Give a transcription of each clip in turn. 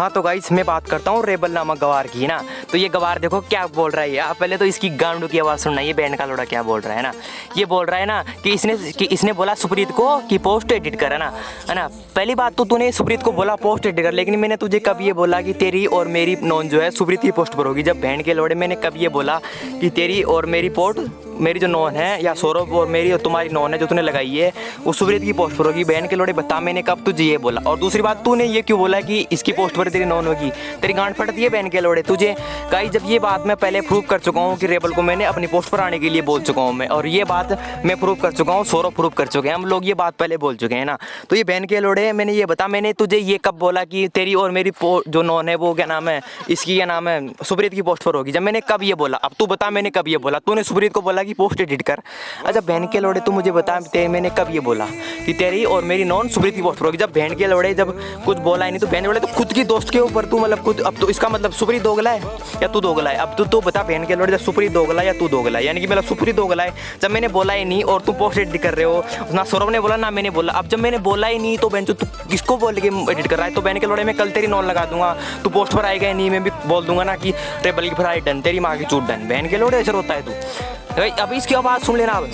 हाँ तो गाइस मैं बात करता हूँ रेबल नामक गवार की ना। तो ये गवार देखो क्या बोल रहा है यार, पहले तो इसकी गांडू की आवाज़ सुनना। ये बहन का लोड़ा क्या बोल रहा है ना, ये बोल रहा है ना कि इसने बोला सुप्रीत को कि पोस्ट एडिट कर, है ना। पहली बात तो तूने सुप्रीत को बोला पोस्ट एडिट कर, लेकिन मैंने तुझे कब ये बोला कि तेरी और मेरी नॉन जो है सुप्रीत की पोस्ट पर होगी। जब बहन के लोड़े मैंने कब ये बोला कि तेरी और मेरी पोस्ट, मेरी जो नॉन है या सौरभ और मेरी और तुम्हारी नॉन है जो तूने लगाई है वो सुप्रीत की पोस्ट पर होगी। बहन के लोड़े बता मैंने कब तुझे ये बोला। और दूसरी बात तूने ये क्यों बोला कि इसकी पोस्ट पर तेरी नॉन होगी, तेरी गांड फटती है बहन के लोड़े तुझे। गाइस जब ये बात मैं पहले प्रूव कर चुका हूँ कि रेबल को मैंने अपनी पोस्ट पर आने के लिए बोल चुका हूँ मैं, और ये बात मैं प्रूव कर चुका हूँ, सौरभ प्रूव कर चुके हैं, हम लोग ये बात पहले बोल चुके हैं ना। तो ये बहन के लोड़े मैंने ये बता, मैंने तुझे ये कब बोला कि तेरी और मेरी जो नॉन है वो क्या नाम है इसकी, क्या नाम है सुप्रीत की पोस्ट पर होगी। जब मैंने कब ये बोला, अब तू बता मैंने कब ये बोला। तूने सुप्रीत को बोला कि पोस्ट एडिट कर। अच्छा बहन के लोड़े तू मुझे बता मैंने कब ये बोला कि तेरी और मेरी नॉन सुप्रीत की पोस्ट पर होगी। जब बहन के लोड़े जब कुछ बोला ही नहीं तो बहन के लोड़े तो खुद की दोस्त के ऊपर तू मतलब खुद, अब तो इसका मतलब सुप्रीत दोगला है या तू दोगला है। अब तू बता बहन के लोड़े, जब सुप्रीत दोगला या तू दोगला है, यानी कि मतलब सुप्रीत दोगला है जब मैंने बोला ही नहीं और तू पोस्ट एडिट कर रहे हो। ना सौरभ ने बोला ना मैंने बोला। अब जब मैंने बोला ही नहीं तो बहन तू किसको बोल के एडिट कर रहा है। तो बहन के लोड़े मैं कल तेरी नॉन लगा दूंगा, तू पोस्ट पर आएगा नहीं, मैं भी बोल दूंगा ना कि रेबल की फ्राई डन, तेरी माँ की चूट डन। बहन के लोड़े ऐसा होता है तू। अभी इसकी आवाज़ सुन लेना। अब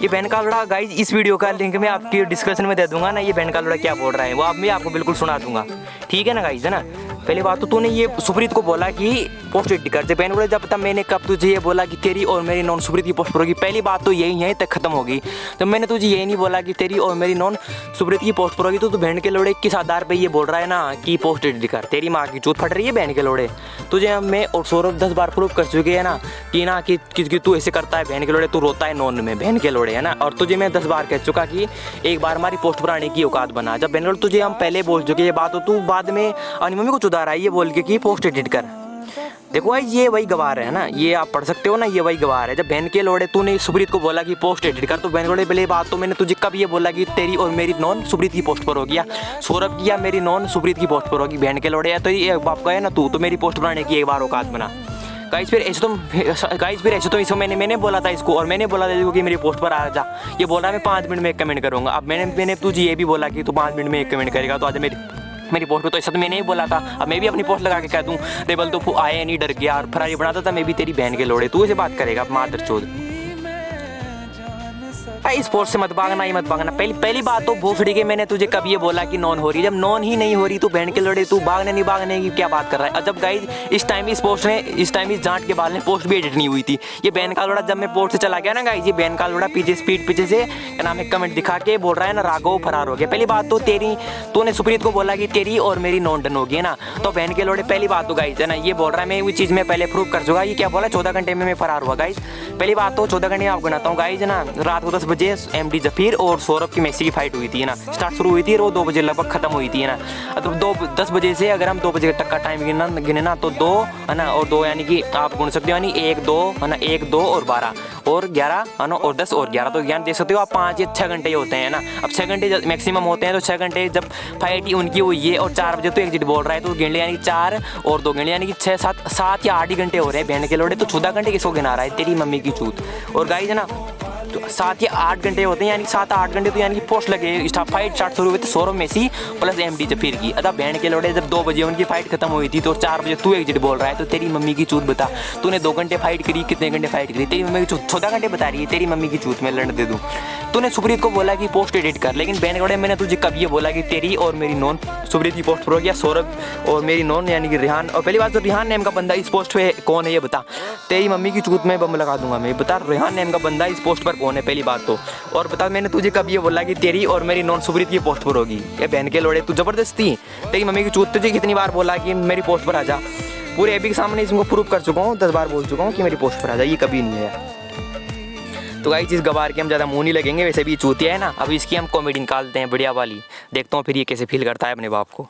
ये बहन का लोड़ा गाइज, इस वीडियो का लिंक मैं आपकी डिस्क्रिप्शन में दे दूंगा ना। ये बहन का लोड़ा क्या बोल रहा है वो अब मैं आपको बिल्कुल सुना दूंगा, ठीक है ना गाइज, है ना। पहली बात तो तूने ये सुप्रीत को बोला कि पोस्ट एडिट कर दे बहन बोले। जब तक मैंने कब तुझे ये बोला कि तेरी और मेरी नॉन सुप्रीत की पोस्ट पर होगी, पहली बात तो यही यहीं तक खत्म होगी। तो मैंने तुझे यही नहीं बोला कि तेरी और मेरी नॉन सुप्रीत की पोस्ट पर होगी, तो तू बहन के लोड़े किस आधार पे ये बोल रहा है ना कि पोस्ट एडिट कर। तेरी माँ की चूत फट रही है बहन के लोड़े। तुझे मैं और सौरभ 10 बार प्रूव कर चुके हैं ना कि तू ऐसे करता है बहन के लोड़े, तू रोता है नॉन में बहन के लोड़े, है ना। और तुझे मैं 10 बार कह चुका कि एक बार हमारी पोस्ट पर आने की औकात बना। जब बहन लोड़े तुझे हम पहले बोल चुके ये बात, हो तू बाद में अपनी मम्मी को चुदा रहा है ये बोल के कि पोस्ट एडिट कर। देखो भाई ये वही गवार है ना, ये आप पढ़ सकते हो ना, ये वही गवार है। जब बहन के लोड़े तूने सुप्रीत को बोला कि पोस्ट एडिट कर, तो बहन के लोड़े पहले बात तो मैंने तुझे कब ये बोला कि तेरी और मेरी नॉन सुप्रीत की पोस्ट पर होगी, या सौरभ की या मेरी नॉन सुप्रीत की पोस्ट पर होगी। बहन के लोड़े है तो ये बाप का है ना, तू तो मेरी पोस्ट बनाने की एक बार औकात बना। गाइस फिर ऐसे तो इसको मैंने बोला था इसको, और मैंने बोला था इसको कि मेरी पोस्ट पर आ जा। ये बोल रहा है मैं 5 मिनट में एक कमेंट करूँगा। अब मैंने तुझे ये भी बोला कि तू 5 मिनट में एक कमेंट करेगा, तो आज मेरी पोस्ट पे तो ऐसा तो मैंने ही बोला था। अब मैं भी अपनी पोस्ट लगा के कह दूँ रेबल तो आए नहीं, डर गया और फरारी बनाता था, मैं भी तेरी बहन के लोड़े तू ऐसे बात करेगा मादर चोद। इस पोस्ट से मत भागना, ही मत भागना। पहली बात तो भोसड़ी के मैंने तुझे कब ये बोला कि नॉन हो रही है, जब नॉन ही नहीं हो रही तो बहन के लोड़े तू भागने नहीं भागने की क्या बात कर रहा है। जब गाइज इस टाइम इस जांट के बाल ने पोस्ट भी एडिट नहीं हुई थी। ये बहन का लोड़ा जब मैं पोस्ट से चला गया ना गाइज, ये बहन का लोड़ा पीछे से क्या नाम है कमेंट दिखा के बोल रहा है ना राघव फरार हो गया। पहली बात तो तूने सुप्रीत को बोला कि तेरी और मेरी नॉन डन होगी, है ना। तो बहन के लोड़े पहली बात तो गाइज है ना, ये बोल रहा है मैं वो चीज़ में पहले प्रूव कर चुका। ये क्या बोला 14 घंटे में मैं फरार हुआ गाइज। पहली बात तो 14 घंटे आप गिनाता हूँ गाइज, है ना। रात को 10 बजे MD जफीर और सौरभ की मेसी की फाइट हुई थी, है ना। स्टार्ट शुरू हुई थी और वो 2 बजे लगभग खत्म हुई थी, है ना। तो 10 बजे से अगर हम 2 बजे तक का टाइम गिने ना तो 2, है ना, और 2 यानी कि आप गिन सकते हो, यानी 1 2, है ना, 1 2 और 12 और 11, है ना, और 10 और 11, तो ज्ञान देख सकते हो आप 5 या 6 घंटे होते हैं ना। अब 6 घंटे मैक्सिमम होते हैं, तो 6 घंटे जब फाइट ही उनकी हुई है और 4 बजे तो एग्जिट बोल रहा है, तो गिन ले यानी 4 और 2 गिन ले यानी कि 6 7 या 8 ही घंटे हो रहे हैं बहन के लोड़े। तो 14 घंटे किसको गिना रहा है, तेरी मम्मी की चूत। और गाइस है ना, तो 7 या 8 घंटे होते हैं, यानी 7 8 घंटे तो यानी कि पोस्ट लगे फाइट स्टार्ट शुरू हुई थी सौरभ मेसी प्लस MD जफीर की। अतः बहन के लोड़े जब 2 बजे उनकी फाइट खत्म हुई थी तो 4 बजे तू एग्जिट बोल रहा है, तो तेरी मम्मी की चूत बता। तूने 2 घंटे फाइट करी, कितने घंटे फाइट करी, तेरी मम्मी की चूत 14 घंटे बता रही है, तेरी मम्मी की चूत में लड़ दे दूँ। तूने सुप्रीत को बोला कि पोस्ट एडिट कर, लेकिन बहन के लोड़े मैंने तुझे कब ये बोला कि तेरी और मेरी नॉन सुप्रीत की पोस्ट पर होगी, या सौरभ और मेरी नॉन यानी कि रिहान। और पहली बात तो रिहान नेम का बंदा इस पोस्ट पे कौन है ये बता, तेरी मम्मी की चूत में बम लगा दूंगा मैं। बता रिहान नेम का बंदा इस पोस्ट पर कौन है पहली बात तो। और बता मैंने तुझे कब ये बोला कि तेरी और मेरी नॉन सुप्रीत की पोस्ट पर होगी। ये बहन के लोड़े तू जबरदस्ती, तेरी मम्मी की चूत तुझे कितनी बार बोला कि मेरी पोस्ट पर आ जा। पूरे एबी के सामने इसको प्रूव कर चुका हूँ, 10 बार बोल चुका हूँ कि मेरी पोस्ट पर आ जा, ये कभी नहीं है। तो गाइस इस गवार के हम ज़्यादा मुँह नहीं लगेंगे, वैसे भी चूतिया है ना। अब इसकी हम कॉमेडी निकालते हैं बढ़िया वाली, देखता हूँ फिर ये कैसे फील करता है अपने बाप को।